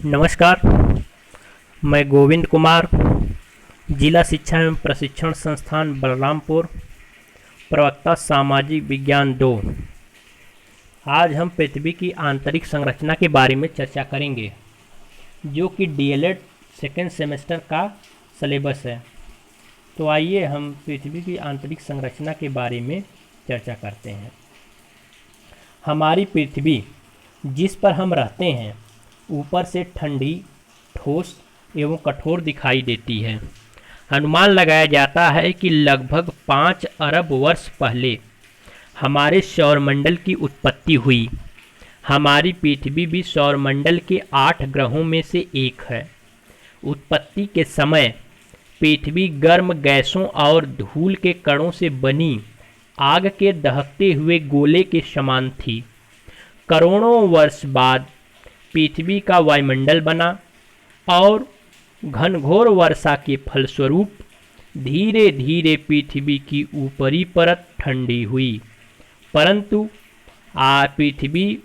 नमस्कार। मैं गोविंद कुमार, जिला शिक्षा एवं प्रशिक्षण संस्थान बलरामपुर, प्रवक्ता सामाजिक विज्ञान 2। आज हम पृथ्वी की आंतरिक संरचना के बारे में चर्चा करेंगे, जो कि डीएलएड सेकेंड सेमेस्टर का सिलेबस है। तो आइए हम पृथ्वी की आंतरिक संरचना के बारे में चर्चा करते हैं। हमारी पृथ्वी, जिस पर हम रहते हैं, ऊपर से ठंडी, ठोस एवं कठोर दिखाई देती है। अनुमान लगाया जाता है कि लगभग 5 अरब वर्ष पहले हमारे सौरमंडल की उत्पत्ति हुई। हमारी पृथ्वी भी सौरमंडल के 8 ग्रहों में से एक है। उत्पत्ति के समय पृथ्वी गर्म गैसों और धूल के कणों से बनी आग के दहकते हुए गोले के समान थी। करोड़ों वर्ष बाद पृथ्वी का वायुमंडल बना और घनघोर वर्षा के फलस्वरूप धीरे धीरे पृथ्वी की ऊपरी परत ठंडी हुई। परंतु पृथ्वी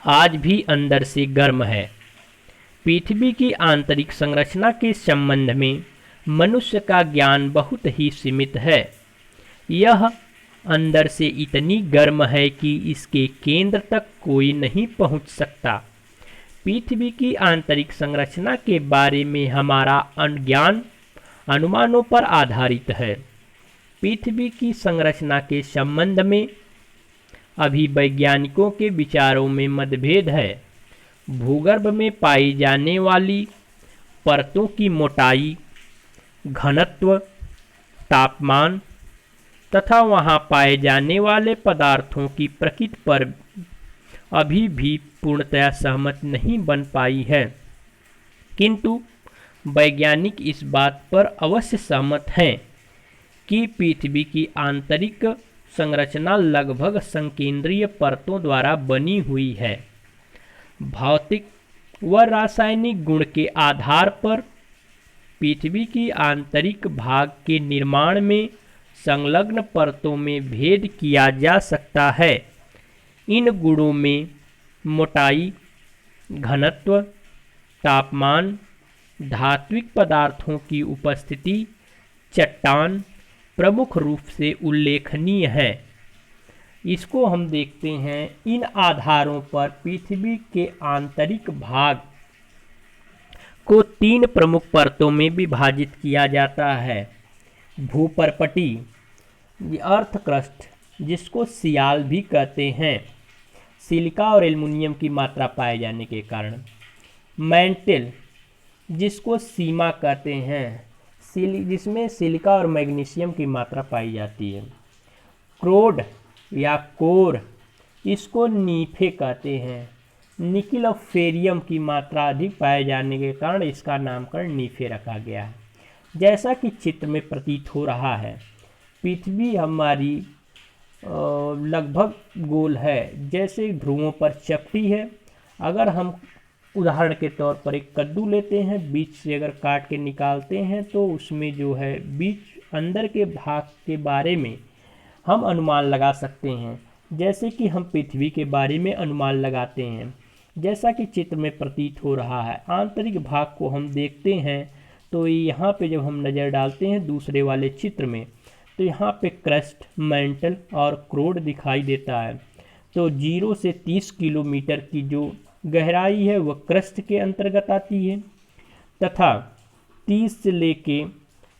आज भी अंदर से गर्म है। पृथ्वी की आंतरिक संरचना के संबंध में मनुष्य का ज्ञान बहुत ही सीमित है। यह अंदर से इतनी गर्म है कि इसके केंद्र तक कोई नहीं पहुंच सकता। पृथ्वी की आंतरिक संरचना के बारे में हमारा ज्ञान अनुमानों पर आधारित है। पृथ्वी की संरचना के संबंध में अभी वैज्ञानिकों के विचारों में मतभेद है। भूगर्भ में पाई जाने वाली परतों की मोटाई, घनत्व, तापमान तथा वहां पाए जाने वाले पदार्थों की प्रकृति पर अभी भी पूर्णतया सहमत नहीं बन पाई है, किंतु वैज्ञानिक इस बात पर अवश्य सहमत हैं कि पृथ्वी की आंतरिक संरचना लगभग संकेंद्रीय परतों द्वारा बनी हुई है। भौतिक व रासायनिक गुण के आधार पर पृथ्वी की आंतरिक भाग के निर्माण में संलग्न परतों में भेद किया जा सकता है। इन गुणों में मोटाई, घनत्व, तापमान, धात्विक पदार्थों की उपस्थिति, चट्टान प्रमुख रूप से उल्लेखनीय है। इसको हम देखते हैं। इन आधारों पर पृथ्वी के आंतरिक भाग को 3 प्रमुख परतों में विभाजित किया जाता है। भूपर्पटी, अर्थ क्रस्ट, जिसको सियाल भी कहते हैं, सिलिका और एल्युमिनियम की मात्रा पाए जाने के कारण। मैंटल, जिसको सीमा कहते हैं, जिसमें सिलिका और मैग्नीशियम की मात्रा पाई जाती है। क्रोड या कोर, इसको नीफे कहते हैं। निकिल और फेरियम की मात्रा अधिक पाए जाने के कारण इसका नामकरण नीफे रखा गया है। जैसा कि चित्र में प्रतीत हो रहा है, पृथ्वी हमारी लगभग गोल है, जैसे ध्रुवों पर चपटी है। अगर हम उदाहरण के तौर पर एक कद्दू लेते हैं, बीच से अगर काट के निकालते हैं तो उसमें जो है बीच अंदर के भाग के बारे में हम अनुमान लगा सकते हैं, जैसे कि हम पृथ्वी के बारे में अनुमान लगाते हैं। जैसा कि चित्र में प्रतीत हो रहा है, आंतरिक भाग को हम देखते हैं तो यहाँ पे जब हम नज़र डालते हैं दूसरे वाले चित्र में, तो यहाँ पे क्रस्ट, मैंटल और क्रोड दिखाई देता है। तो 0 से 30 किलोमीटर की जो गहराई है वह क्रस्ट के अंतर्गत आती है, तथा 30 से लेके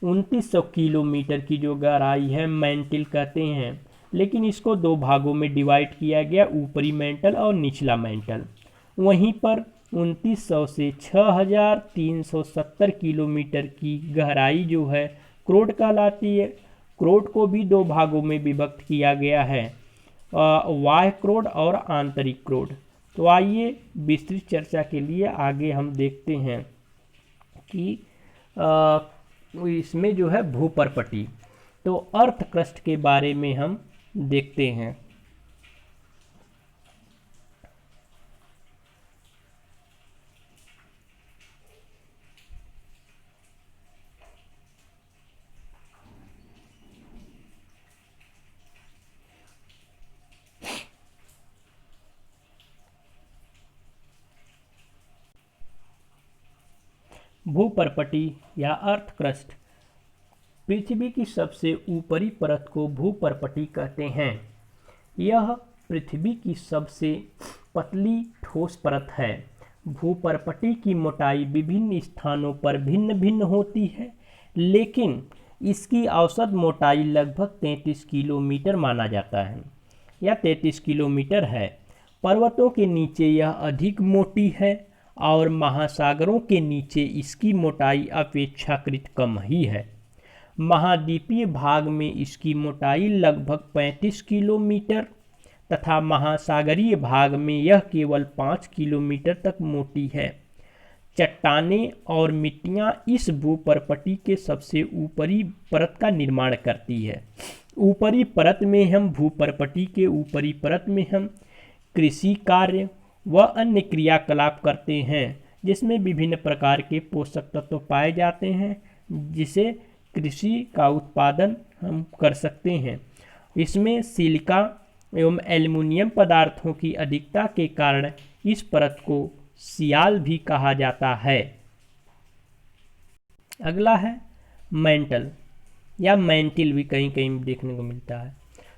2900 किलोमीटर की जो गहराई है मैंटल कहते हैं। लेकिन इसको 2 भागों में डिवाइड किया गया, ऊपरी मैंटल और निचला मैंटल। वहीं पर 2900 से 6370 किलोमीटर की गहराई जो है क्रोड कहलाती है। क्रोड को भी 2 भागों में विभक्त किया गया है, बाह्य क्रोड और आंतरिक क्रोड। तो आइए विस्तृत चर्चा के लिए आगे हम देखते हैं कि इसमें जो है भूपर्पटी, तो अर्थ क्रस्ट के बारे में हम देखते हैं। भूपर्पटी या अर्थ क्रस्ट पृथ्वी की सबसे ऊपरी परत को भूपर्पटी कहते हैं। यह पृथ्वी की सबसे पतली ठोस परत है। भूपर्पटी की मोटाई विभिन्न स्थानों पर भिन्न भिन्न होती है, लेकिन इसकी औसत मोटाई लगभग 33 किलोमीटर माना जाता है या 33 किलोमीटर है। पर्वतों के नीचे यह अधिक मोटी है और महासागरों के नीचे इसकी मोटाई अपेक्षाकृत कम ही है। महाद्वीपीय भाग में इसकी मोटाई लगभग 35 किलोमीटर तथा महासागरीय भाग में यह केवल 5 किलोमीटर तक मोटी है। चट्टानें और मिट्टियाँ इस भूपर्पटी के सबसे ऊपरी परत का निर्माण करती है। ऊपरी परत में हम भूपर्पटी के ऊपरी परत में हम कृषि कार्य व अन्य क्रियाकलाप करते हैं, जिसमें विभिन्न प्रकार के पोषक तत्व पाए जाते हैं, जिसे कृषि का उत्पादन हम कर सकते हैं। इसमें सिलिका एवं एल्युमिनियम पदार्थों की अधिकता के कारण इस परत को सियाल भी कहा जाता है। अगला है मैंटल या मैंटिल भी कहीं कहीं देखने को मिलता है।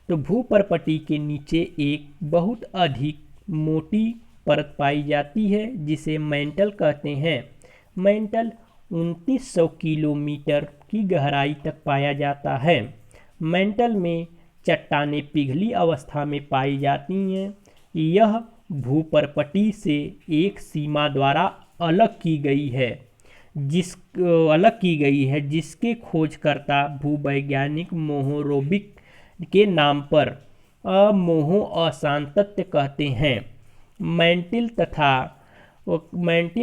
तो भूपर्पटी के नीचे एक बहुत अधिक मोटी परत पाई जाती है जिसे मैंटल कहते हैं। मैंटल 2900 किलोमीटर की गहराई तक पाया जाता है। मैंटल में चट्टानें पिघली अवस्था में पाई जाती हैं। यह भूपर्पटी से एक सीमा द्वारा अलग की गई है, जिसके खोजकर्ता भूवैज्ञानिक मोहोरोबिक के नाम पर अमोहो अशांतत्य कहते हैं। मैंटिल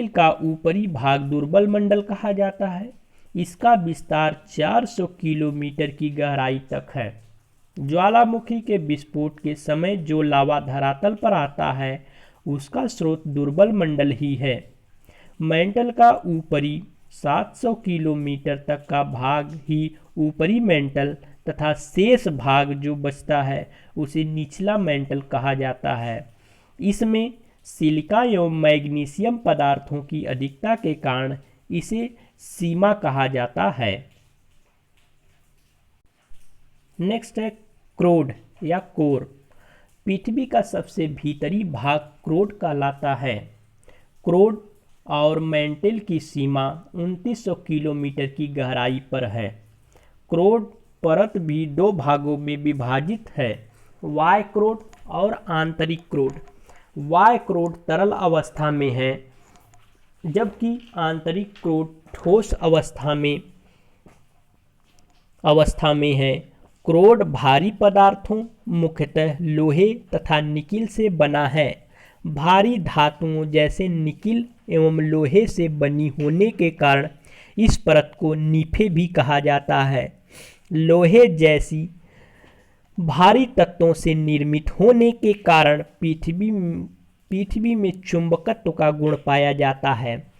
का ऊपरी भाग दुर्बल मंडल कहा जाता है। इसका विस्तार 400 किलोमीटर की गहराई तक है। ज्वालामुखी के विस्फोट के समय जो लावा धरातल पर आता है उसका स्रोत दुर्बल मंडल ही है। मैंटल का ऊपरी 700 किलोमीटर तक का भाग ही ऊपरी मैंटल तथा शेष भाग जो बचता है उसे निचला मैंटल कहा जाता है। इसमें सिलिका एवं मैग्नीशियम पदार्थों की अधिकता के कारण इसे सीमा कहा जाता है। नेक्स्ट है क्रोड या कोर। पृथ्वी का सबसे भीतरी भाग क्रोड कहलाता है। क्रोड और मैंटल की सीमा 2900 किलोमीटर की गहराई पर है। क्रोड परत भी दो भागों में विभाजित है, वाय क्रोड और आंतरिक क्रोड। वाय क्रोड तरल अवस्था में है, जबकि आंतरिक क्रोड ठोस अवस्था में है। क्रोड भारी पदार्थों मुख्यतः लोहे तथा निकिल से बना है। भारी धातुओं जैसे निकिल एवं लोहे से बनी होने के कारण इस परत को नीफे भी कहा जाता है। लोहे जैसी भारी तत्वों से निर्मित होने के कारण पृथ्वी में चुंबकत्व का गुण पाया जाता है।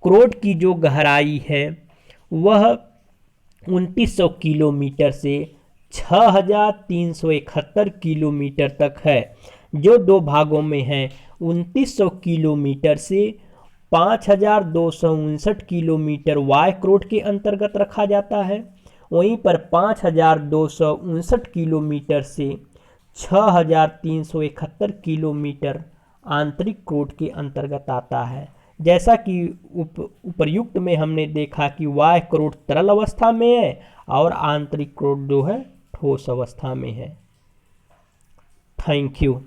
क्रोड की जो गहराई है वह 2900 किलोमीटर से 6371 किलोमीटर तक है, जो दो भागों में है। 2900 किलोमीटर से 5259 किलोमीटर वाय क्रोड के अंतर्गत रखा जाता है। वहीं पर 5259 किलोमीटर से 6371 किलोमीटर आंतरिक क्रोड के अंतर्गत आता है। जैसा कि उपर्युक्त में हमने देखा कि वाय क्रोड तरल अवस्था में है और आंतरिक क्रोड जो है ठोस अवस्था में है। Thank you.